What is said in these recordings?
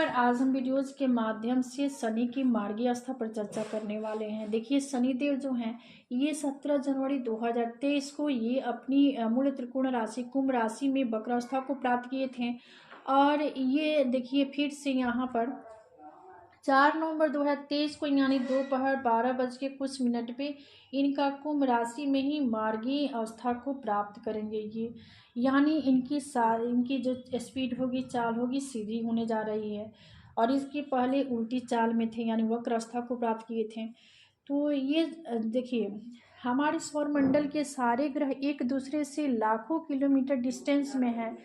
आज हम वीडियोज़ के माध्यम से शनि की मार्गीय अवस्था पर चर्चा करने वाले हैं। देखिए शनिदेव जो हैं ये 17 जनवरी 2023 को ये अपनी मूल त्रिकोण राशि कुंभ राशि में वक्र अवस्था को प्राप्त किए थे। और ये देखिए फिर से यहाँ पर 4 नवंबर 2023 को यानी दोपहर 12 बज के कुछ मिनट पे इनका कुंभ राशि में ही मार्गीय अवस्था को प्राप्त करेंगे। ये यानी इनकी जो स्पीड होगी, चाल होगी, सीधी होने जा रही है। और इसके पहले उल्टी चाल में थे यानी वक्र अवस्था को प्राप्त किए थे। तो ये देखिए हमारे सौरमंडल के सारे ग्रह एक दूसरे से लाखों किलोमीटर डिस्टेंस में है।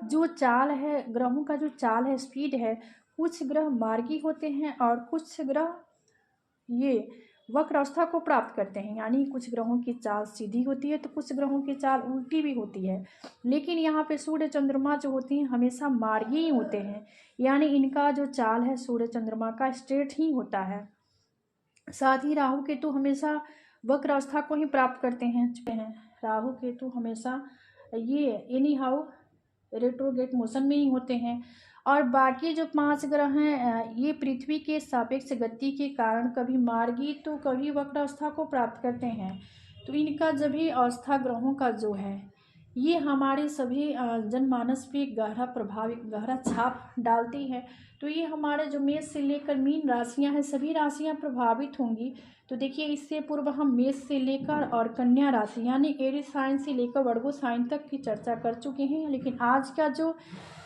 जो चाल है ग्रहों का, जो चाल है, स्पीड है, कुछ ग्रह मार्गी होते हैं और कुछ ग्रह ये वक्र अवस्था को प्राप्त करते हैं। यानी कुछ ग्रहों की चाल सीधी होती है तो कुछ ग्रहों की चाल उल्टी भी होती है। लेकिन यहाँ पे सूर्य चंद्रमा जो होते हैं हमेशा मार्गी ही होते हैं। यानी इनका जो चाल है सूर्य चंद्रमा का स्ट्रेट ही होता है। साथ ही राहु केतु हमेशा वक्र अवस्था को ही प्राप्त करते हैं। राहु केतु हमेशा ये एनी हाउ रेट्रोगेट मोशन में ही होते हैं। और बाकी जो 5 ग्रह हैं ये पृथ्वी के सापेक्ष गति के कारण कभी मार्गी तो कभी वक्र अवस्था को प्राप्त करते हैं। तो इनका जब भी अवस्था ग्रहों का जो है ये हमारे सभी जनमानस पे गहरा छाप डालती है। तो ये हमारे जो मेष से लेकर मीन राशियां हैं सभी राशियां प्रभावित होंगी। तो देखिए इससे पूर्व हम मेष से लेकर और कन्या राशि यानी एरीज साइन से लेकर वर्गो साइन तक की चर्चा कर चुके हैं। लेकिन आज का जो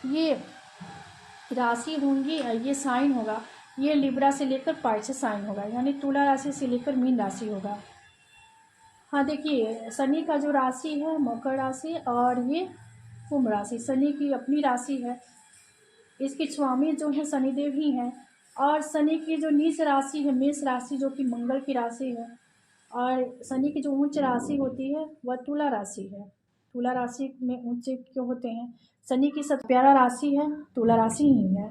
ये राशि होंगी, ये साइन होगा, ये लिब्रा से लेकर पाइसेस साइन होगा, यानी तुला राशि से लेकर मीन राशि होगा। हाँ देखिए शनि का जो राशि है मकर राशि और ये कुंभ राशि शनि की अपनी राशि है। इसकी स्वामी जो है शनिदेव ही हैं। और शनि की जो नीच राशि है मेष राशि जो कि मंगल की राशि है। और शनि की जो उच्च राशि होती है वह तुला राशि है। तुला राशि में उच्च क्यों होते हैं? शनि की सबसे प्यारा राशि है तुला राशि ही है।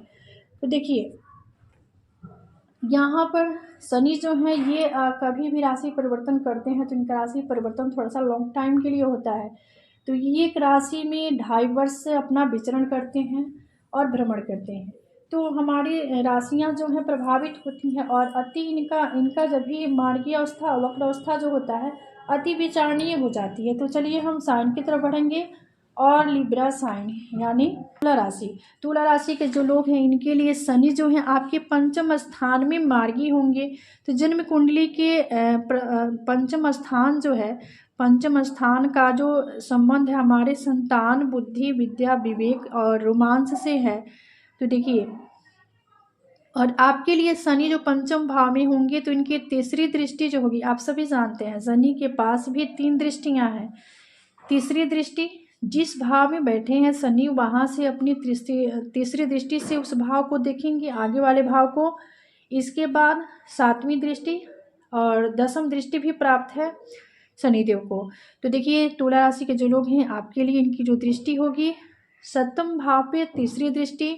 तो देखिए यहाँ पर शनि जो है ये कभी भी राशि परिवर्तन करते हैं तो इनका राशि परिवर्तन थोड़ा सा लॉन्ग टाइम के लिए होता है। तो ये एक राशि में 2.5 वर्ष से अपना विचरण करते हैं और भ्रमण करते हैं। तो हमारी राशियां जो हैं प्रभावित होती हैं। और अति इनका जब भी मार्गीय अवस्था वक्र अवस्था जो होता है अति विचारणीय हो जाती है। तो चलिए हम साइन की तरफ बढ़ेंगे। और लिब्रा साइन यानी तुला राशि के जो लोग हैं इनके लिए शनि जो है आपके पंचम स्थान में मार्गी होंगे। तो जन्म कुंडली के पंचम स्थान जो है, पंचम स्थान का जो संबंध है हमारे संतान, बुद्धि, विद्या, विवेक और रोमांस से है। तो देखिए और आपके लिए शनि जो पंचम भाव में होंगे तो इनकी तीसरी दृष्टि जो होगी, आप सभी जानते हैं शनि के पास भी 3 दृष्टियां हैं। तीसरी दृष्टि जिस भाव में बैठे हैं शनि वहाँ से अपनी तीसरी दृष्टि से उस भाव को देखेंगे, आगे वाले भाव को। इसके बाद 7वीं दृष्टि और 10वीं दृष्टि भी प्राप्त है शनिदेव को। तो देखिए तुला राशि के जो लोग हैं आपके लिए इनकी जो दृष्टि होगी 7वें भाव पे तीसरी दृष्टि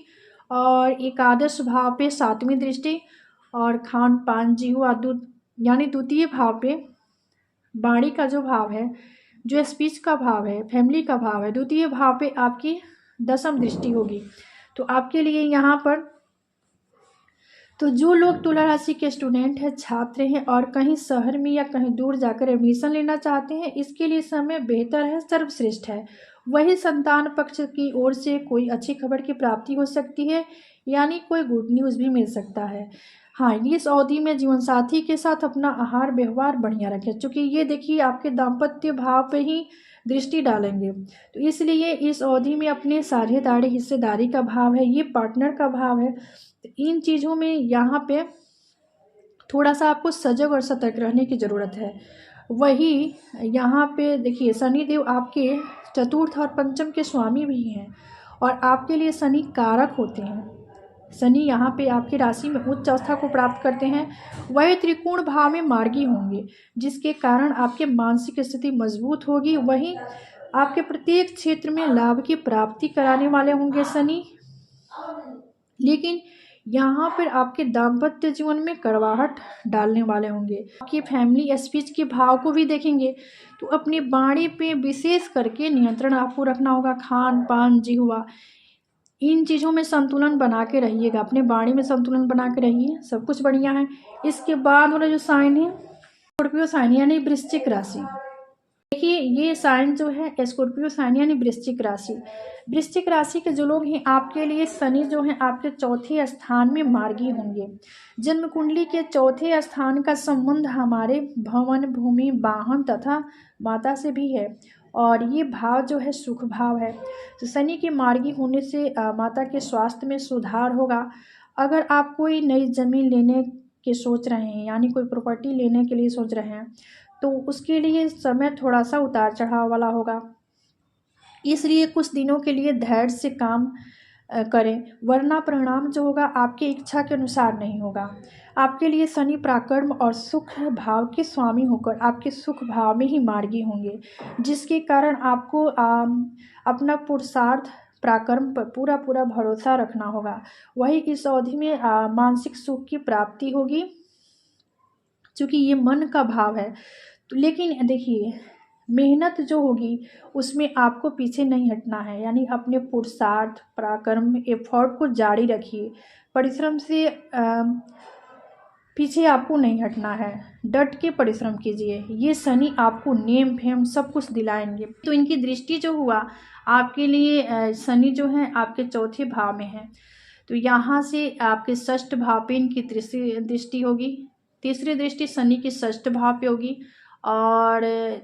और एकादश भाव पे 7वीं दृष्टि और खान पान जीव यानी द्वितीय भाव पे वाणी का जो भाव है, जो स्पीच का भाव है, फैमिली का भाव है, द्वितीय भाव पे आपकी 10वीं दृष्टि होगी। तो आपके लिए यहाँ पर तो जो लोग तुला राशि के स्टूडेंट हैं, छात्र हैं और कहीं शहर में या कहीं दूर जाकर एडमिशन लेना चाहते हैं, इसके लिए समय बेहतर है, सर्वश्रेष्ठ है। वही संतान पक्ष की ओर से कोई अच्छी खबर की प्राप्ति हो सकती है, यानी कोई गुड न्यूज़ भी मिल सकता है। हाँ, इस अवधि में जीवन साथी के साथ अपना आहार व्यवहार बढ़िया रखें, क्योंकि ये देखिए आपके दाम्पत्य भाव पे ही दृष्टि डालेंगे। तो इसलिए इस अवधि में अपने साझेदारी हिस्सेदारी का भाव है, ये पार्टनर का भाव है। तो इन चीज़ों में यहाँ पे थोड़ा सा आपको सजग और सतर्क रहने की ज़रूरत है। वही यहाँ पे देखिए शनिदेव आपके चतुर्थ और पंचम के स्वामी भी हैं और आपके लिए शनि कारक होते हैं। शनि यहाँ पे आपकी राशि में उच्च अवस्था को प्राप्त करते हैं। वही त्रिकोण भाव में मार्गी होंगे, जिसके कारण आपके मानसिक स्थिति मजबूत होगी। वहीं आपके प्रत्येक क्षेत्र में लाभ की प्राप्ति कराने वाले होंगे शनि। लेकिन यहाँ पर आपके दाम्पत्य जीवन में कड़वाहट डालने वाले होंगे। आपकी फैमिली स्पीच के भाव को भी देखेंगे तो अपनी वाणी पे विशेष करके नियंत्रण आपको रखना होगा। खान पान जिह्वा इन चीज़ों में संतुलन बना के रहिएगा, अपने वाणी में संतुलन बना के रहिए, सब कुछ बढ़िया है। इसके बाद वाला जो साइन है स्कॉर्पियो साइन यानी वृश्चिक राशि। देखिए ये साइन जो है स्कॉर्पियो साइन यानी वृश्चिक राशि। वृश्चिक राशि के जो लोग हैं आपके लिए शनि जो है आपके चौथे स्थान में मार्गी होंगे। जन्म कुंडली के चौथे स्थान का संबंध हमारे भवन, भूमि, वाहन तथा माता से भी है और ये भाव जो है सुख भाव है। तो शनि के मार्गी होने से माता के स्वास्थ्य में सुधार होगा। अगर आप कोई नई ज़मीन लेने के सोच रहे हैं यानी कोई प्रॉपर्टी लेने के लिए सोच रहे हैं तो उसके लिए समय थोड़ा सा उतार चढ़ाव वाला होगा, इसलिए कुछ दिनों के लिए धैर्य से काम करें, वरना परिणाम जो होगा आपकी इच्छा के अनुसार नहीं होगा। आपके लिए शनि पराक्रम और सुख भाव के स्वामी होकर आपके सुख भाव में ही मार्गी होंगे, जिसके कारण आपको अपना पुरुषार्थ पराक्रम पर पूरा पूरा भरोसा रखना होगा। वही इस अवधि में मानसिक सुख की प्राप्ति होगी, क्योंकि ये मन का भाव है। तो लेकिन देखिए मेहनत जो होगी उसमें आपको पीछे नहीं हटना है, यानी अपने पुरुषार्थ पराक्रम एफर्ट को जारी रखिए, परिश्रम से पीछे आपको नहीं हटना है, डट के परिश्रम कीजिए। ये शनि आपको नेम फेम सब कुछ दिलाएंगे। तो इनकी दृष्टि जो हुआ आपके लिए शनि जो है आपके चौथे भाव में है, तो यहाँ से आपके षष्ठ भाव पे इनकी दृष्टि होगी। तीसरी दृष्टि शनि के षष्ठ भाव पे होगी और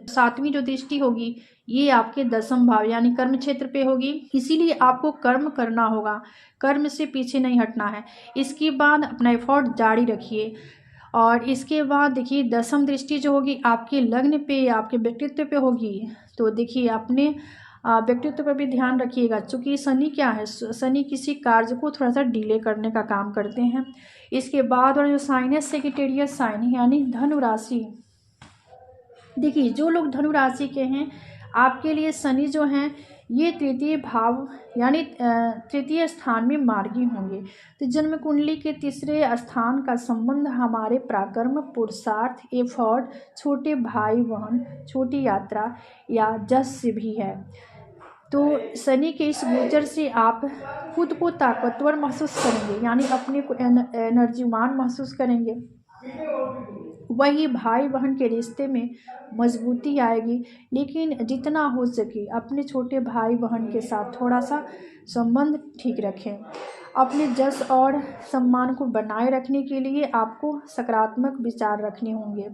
सातवीं जो दृष्टि होगी ये आपके दसम भाव यानी कर्म क्षेत्र पे होगी। इसीलिए आपको कर्म करना होगा, कर्म से पीछे नहीं हटना है। इसके बाद अपना एफर्ट जारी रखिए और इसके बाद देखिए दसम दृष्टि जो होगी आपके लग्न पे, आपके व्यक्तित्व पे होगी। तो देखिए अपने व्यक्तित्व पर भी ध्यान रखिएगा, चूँकि शनि क्या है, शनि किसी कार्य को थोड़ा सा डिले करने का काम करते हैं। इसके बाद और जो साइन है सेजिटेरियस साइन यानी धनु राशि। देखिए जो लोग धनु राशि के हैं आपके लिए शनि जो हैं ये तृतीय भाव यानी तृतीय स्थान में मार्गी होंगे। तो जन्म कुंडली के तीसरे स्थान का संबंध हमारे पराक्रम, पुरुषार्थ, एफर्ट, छोटे भाई बहन, छोटी यात्रा या जस से भी है। तो शनि के इस गोचर से आप खुद को ताकतवर महसूस करेंगे, यानी अपने को एनर्जीवान महसूस करेंगे। वही भाई बहन के रिश्ते में मजबूती आएगी, लेकिन जितना हो सके अपने छोटे भाई बहन के साथ थोड़ा सा संबंध ठीक रखें। अपने जस और सम्मान को बनाए रखने के लिए आपको सकारात्मक विचार रखने होंगे।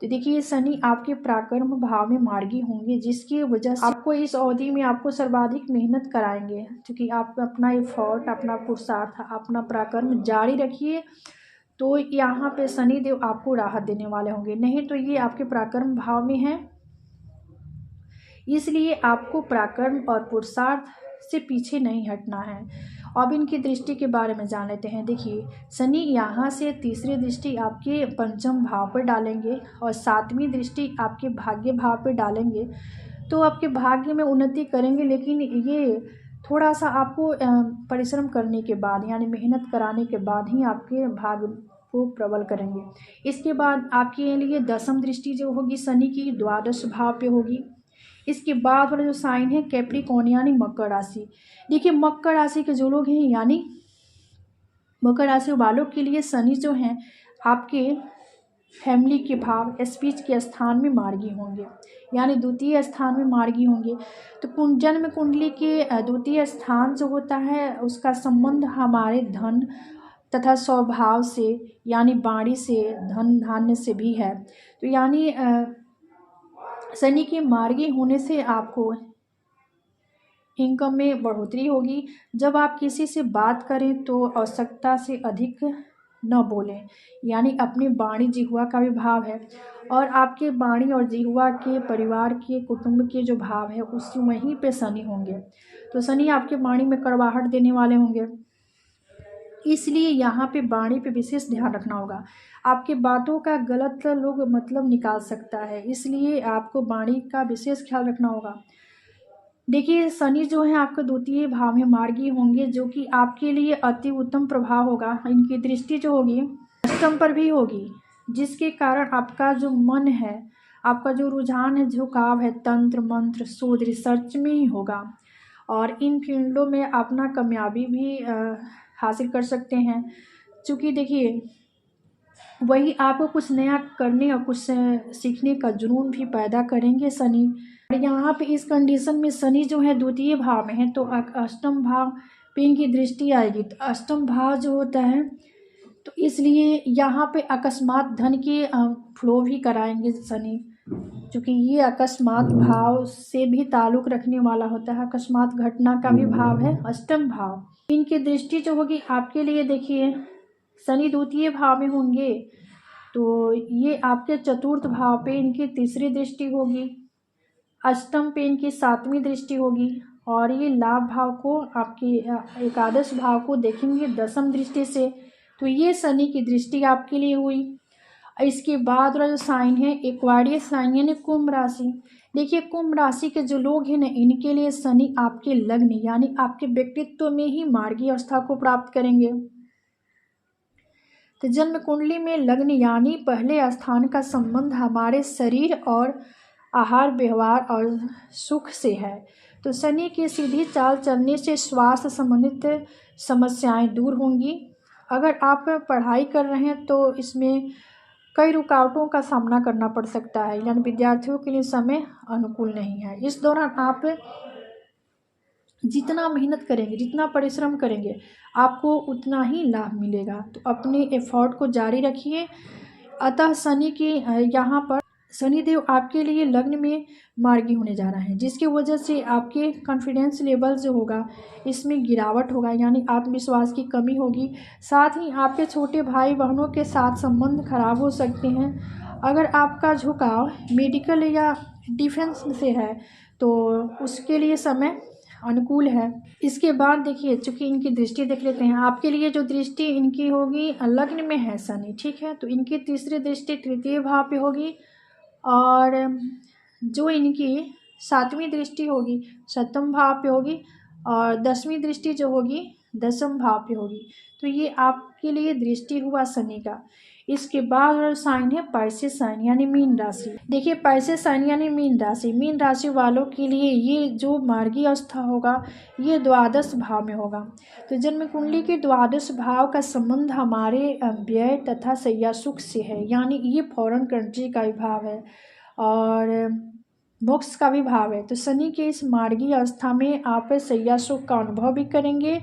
तो देखिए शनि आपके पराक्रम भाव में मार्गी होंगे, जिसकी वजह से आपको इस अवधि में आपको सर्वाधिक मेहनत कराएंगे, क्योंकि आप अपना एफर्ट, अपना पुरुषार्थ, अपना पराक्रम जारी रखिए। तो यहाँ पे शनिदेव आपको राहत देने वाले होंगे, नहीं तो ये आपके पराक्रम भाव में है, इसलिए आपको पराक्रम और पुरुषार्थ से पीछे नहीं हटना है। अब इनकी दृष्टि के बारे में जान लेते हैं। देखिए शनि यहाँ से तीसरी दृष्टि आपके पंचम भाव पर डालेंगे और सातवीं दृष्टि आपके भाग्य भाव पर डालेंगे। तो आपके भाग्य में उन्नति करेंगे, लेकिन ये थोड़ा सा आपको परिश्रम करने के बाद यानी मेहनत कराने के बाद ही आपके भाग्य को प्रबल करेंगे। इसके बाद आपके लिए दसम दृष्टि जो होगी शनि की द्वादश भाव पे होगी। इसके बाद वाला जो साइन है कैप्रिकॉर्न यानी मकर राशि। देखिए मकर राशि के जो लोग हैं यानी मकर राशि वालों के लिए शनि जो हैं आपके फैमिली के भाव, स्पीच के स्थान में मार्गी होंगे, यानी द्वितीय स्थान में मार्गी होंगे। तो जन्म कुंडली के द्वितीय स्थान जो होता है उसका संबंध हमारे धन तथा स्वभाव से यानी वाणी से, धन धान्य से भी है। तो यानी शनि के मार्गी होने से आपको इनकम में बढ़ोतरी होगी। जब आप किसी से बात करें तो आवश्यकता से अधिक न बोलें, यानी अपनी वाणी जिह्वा का भी भाव है और आपके वाणी और जिह्वा के परिवार के कुटुंब के जो भाव है उसी वहीं पे शनि होंगे। तो शनि आपके वाणी में कड़वाहट देने वाले होंगे, इसलिए यहाँ पे वाणी पे विशेष ध्यान रखना होगा। आपके बातों का गलत लोग मतलब निकाल सकता है, इसलिए आपको वाणी का विशेष ख्याल रखना होगा। देखिए शनि जो है आपके द्वितीय भाव में मार्गी होंगे, जो कि आपके लिए अति उत्तम प्रभाव होगा। इनकी दृष्टि जो होगी अष्टम पर भी होगी, जिसके कारण आपका जो मन है, आपका जो रुझान है, झुकाव है, तंत्र मंत्र शोध रिसर्च में ही होगा और इन फील्डों में अपना कामयाबी भी हासिल कर सकते हैं। क्योंकि देखिए वही आपको कुछ नया करने और कुछ सीखने का जुनून भी पैदा करेंगे शनि। और यहाँ पे इस कंडीशन में शनि जो है द्वितीय भाव में है, तो अष्टम भाव पे इनकी दृष्टि आएगी। तो अष्टम भाव जो होता है, तो इसलिए यहाँ पे अकस्मात धन के फ्लो भी कराएंगे शनि, क्योंकि ये अकस्मात भाव से भी ताल्लुक रखने वाला होता है। अकस्मात घटना का भी भाव है अष्टम भाव। इनकी दृष्टि जो होगी आपके लिए, देखिए शनि द्वितीय भाव में होंगे तो ये आपके चतुर्थ भाव पे इनकी तीसरी दृष्टि होगी, अष्टम पे इनकी सातवीं दृष्टि होगी, और ये लाभ भाव को आपकी एकादश भाव को देखेंगे दसम दृष्टि से। तो ये शनि की दृष्टि आपके लिए हुई। इसके बाद वाला जो साइन है एक्वारियस साइन यानी कुंभ राशि। देखिए कुंभ राशि के जो लोग हैं ना, इनके लिए शनि आपके लग्न यानी आपके व्यक्तित्व में ही मार्गीय अवस्था को प्राप्त करेंगे। तो जन्म कुंडली में लग्न यानी पहले स्थान का संबंध हमारे शरीर और आहार व्यवहार और सुख से है। तो शनि की सीधी चाल चलने से स्वास्थ्य संबंधित समस्याएं दूर होंगी। अगर आप पढ़ाई कर रहे हैं तो इसमें कई रुकावटों का सामना करना पड़ सकता है, यानी विद्यार्थियों के लिए समय अनुकूल नहीं है। इस दौरान आप जितना मेहनत करेंगे, जितना परिश्रम करेंगे, आपको उतना ही लाभ मिलेगा। तो अपने एफर्ट को जारी रखिए। अतः शनि की यहाँ पर शनिदेव आपके लिए लग्न में मार्गी होने जा रहा है, जिसकी वजह से आपके कॉन्फिडेंस लेवल जो होगा इसमें गिरावट होगा, यानी आत्मविश्वास की कमी होगी। साथ ही आपके छोटे भाई बहनों के साथ संबंध खराब हो सकते हैं। अगर आपका झुकाव मेडिकल या डिफेंस से है तो उसके लिए समय अनुकूल है। इसके बाद देखिए, चूंकि इनकी दृष्टि देख लेते हैं। आपके लिए जो दृष्टि इनकी होगी लग्न में है शनि, ठीक है, तो इनकी तीसरी दृष्टि तृतीय भाव पे होगी, और जो इनकी सातवीं दृष्टि होगी सप्तम भाव पे होगी, और दसवीं दृष्टि जो होगी दसम भाव पे होगी। तो ये आपके लिए दृष्टि हुआ शनि का। इसके बाद साइन है पाइसेस साइन यानी मीन राशि। देखिए पाइसेस साइन यानी मीन राशि वालों के लिए ये जो मार्गी अवस्था होगा ये द्वादश भाव में होगा। तो जन्म कुंडली के द्वादश भाव का संबंध हमारे व्यय तथा शैया सुख से है, यानी ये फॉरेन कंट्री का भी भाव है और मोक्ष का भी भाव है। तो शनि के इस मार्गी अवस्था में आप शैया सुख का अनुभव भी करेंगे।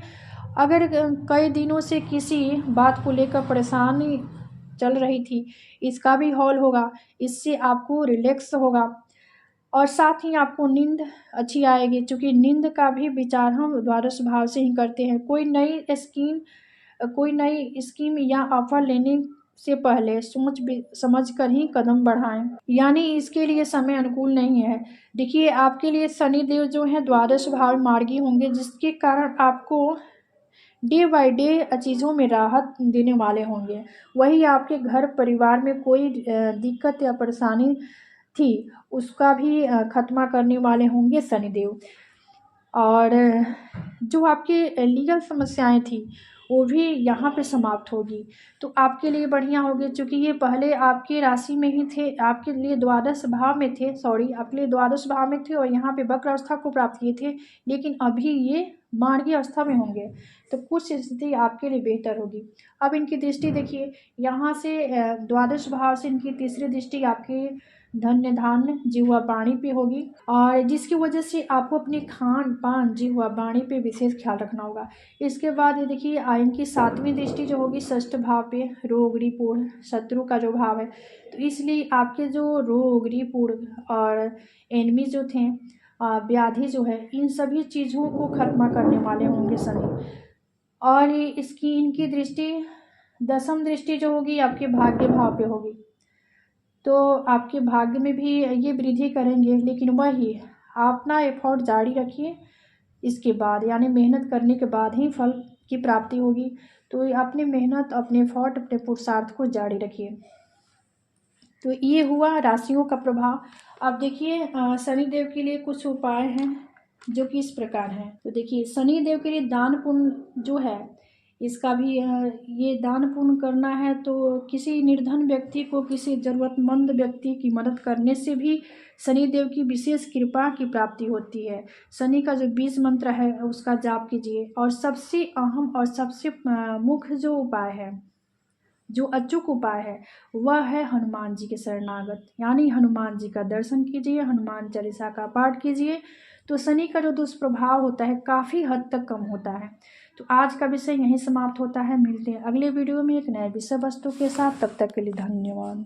अगर कई दिनों से किसी बात को लेकर परेशानी चल रही थी, इसका भी हॉल होगा, इससे आपको रिलैक्स होगा, और साथ ही आपको नींद अच्छी आएगी, क्योंकि नींद का भी विचार हम द्वादश भाव से ही करते हैं। कोई नई स्कीम या ऑफर लेने से पहले सोच समझ कर ही कदम बढ़ाएं, यानी इसके लिए समय अनुकूल नहीं है। देखिए आपके लिए शनिदेव जो है द्वादश भाव मार्गी होंगे, जिसके कारण आपको डे बाय डे चीज़ों में राहत देने वाले होंगे। वही आपके घर परिवार में कोई दिक्कत या परेशानी थी उसका भी खत्मा करने वाले होंगे शनिदेव। और जो आपकी लीगल समस्याएं थी वो भी यहाँ पे समाप्त होगी। तो आपके लिए बढ़िया होगी, क्योंकि ये पहले आपके राशि में ही थे, आपके लिए द्वादश भाव में थे, आपके लिए द्वादश भाव में थे और यहाँ पे वक्र अवस्था को प्राप्त किए थे, लेकिन अभी ये मार्गी अवस्था में होंगे। तो कुछ स्थिति आपके लिए बेहतर होगी। अब इनकी दृष्टि देखिए, यहाँ से द्वादश भाव से इनकी तीसरी दृष्टि आपके धन्य धान्य जिह्वा वाणी पे होगी, और जिसकी वजह से आपको अपने खान पान जिह्वा वाणी पे विशेष ख्याल रखना होगा। इसके बाद ये देखिए इनकी सातवीं दृष्टि जो होगी षष्ठ भाव पे, रोग रिपुण शत्रु का जो भाव है, तो इसलिए आपके जो रोग रिपुण और एनिमी जो थे, व्याधि जो है, इन सभी चीज़ों को खत्म करने वाले होंगे शनि। और इसकी इनकी दृष्टि दसम दृष्टि जो होगी आपके भाग्य भाव पे होगी, तो आपके भाग्य में भी ये वृद्धि करेंगे, लेकिन वही आप अपना एफर्ट जारी रखिए। इसके बाद यानी मेहनत करने के बाद ही फल की प्राप्ति होगी। तो अपनी मेहनत, अपने एफर्ट, अपने पुरुषार्थ को जारी रखिए। तो ये हुआ राशियों का प्रभाव। अब देखिए शनिदेव के लिए कुछ उपाय हैं जो कि इस प्रकार हैं। तो देखिए शनिदेव के लिए दान पुण्य जो है इसका भी ये दान पुण्य करना है तो किसी निर्धन व्यक्ति को, किसी ज़रूरतमंद व्यक्ति की मदद करने से भी शनिदेव की विशेष कृपा की प्राप्ति होती है। शनि का जो बीज मंत्र है उसका जाप कीजिए। और सबसे अहम और सबसे मुख्य जो उपाय है, जो अचूक उपाय है, वह है हनुमान जी के शरणागत, यानी हनुमान जी का दर्शन कीजिए, हनुमान चालीसा का पाठ कीजिए, तो शनि का जो दुष्प्रभाव होता है काफ़ी हद तक कम होता है। तो आज का विषय यहीं समाप्त होता है। मिलते हैं अगले वीडियो में एक नए विषय वस्तु के साथ। तब तक के लिए धन्यवाद।